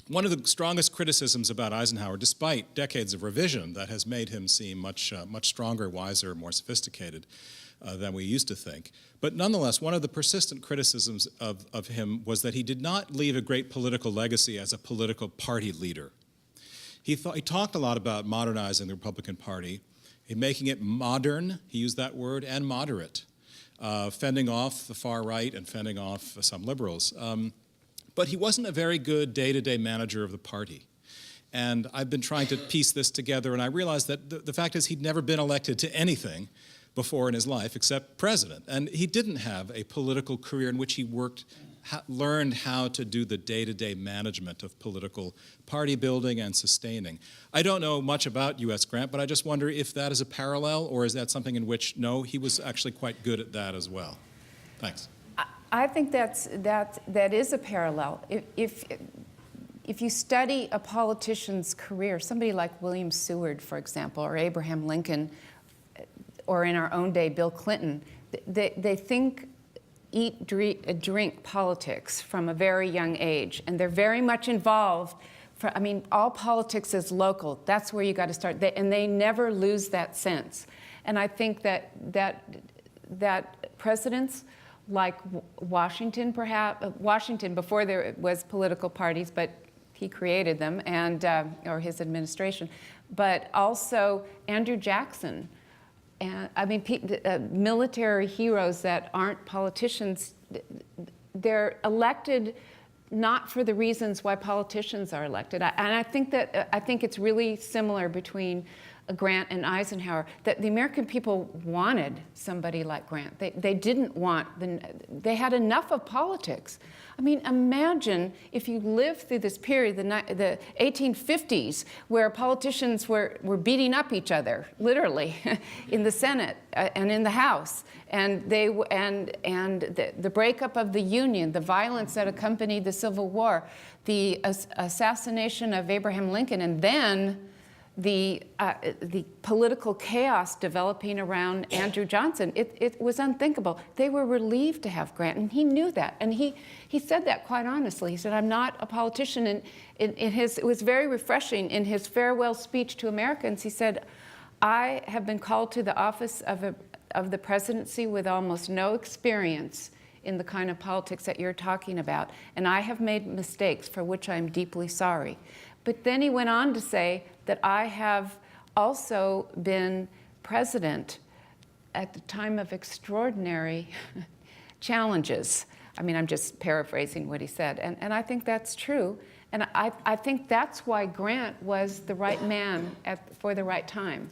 One of the strongest criticisms about Eisenhower, despite decades of revision that has made him seem much stronger, wiser, more sophisticated than we used to think. But nonetheless, one of the persistent criticisms of him was that he did not leave a great political legacy as a political party leader. He talked a lot about modernizing the Republican Party, making it modern, he used that word, and moderate, fending off the far right and fending off some liberals. But he wasn't a very good day-to-day manager of the party. And I've been trying to piece this together, and I realized that the fact is he'd never been elected to anything before in his life except president. And he didn't have a political career in which he learned how to do the day-to-day management of political party building and sustaining. I don't know much about U.S. Grant, but I just wonder if that is a parallel, or is that something in which, no, he was actually quite good at that as well? Thanks. I think that is a parallel. If you study a politician's career, somebody like William Seward, for example, or Abraham Lincoln, or in our own day, Bill Clinton, they think, eat, drink politics from a very young age, and they're very much involved. I mean, all politics is local. That's where you got to start, and they never lose that sense. And I think that presidents like Washington, perhaps Washington before there was political parties, but he created them, and or his administration, but also Andrew Jackson. And I mean, military heroes that aren't politicians, they're elected not for the reasons why politicians are elected. And I think it's really similar between Grant and Eisenhower, that the American people wanted somebody like Grant. They didn't want, they had enough of politics. I mean, imagine if you lived through this period, the 1850s, where politicians were beating up each other, literally, in the Senate and in the House, and the breakup of the Union, the violence that accompanied the Civil War, the assassination of Abraham Lincoln, and then the political chaos developing around Andrew Johnson. It was unthinkable. They were relieved to have Grant, and he knew that. And he said that quite honestly. He said, "I'm not a politician." And it was very refreshing in his farewell speech to Americans. He said, "I have been called to the office of the presidency with almost no experience in the kind of politics that you're talking about, and I have made mistakes for which I'm deeply sorry." But then he went on to say that I have also been president at the time of extraordinary challenges. I mean, I'm just paraphrasing what he said, and I think that's true. And I think that's why Grant was the right man for the right time.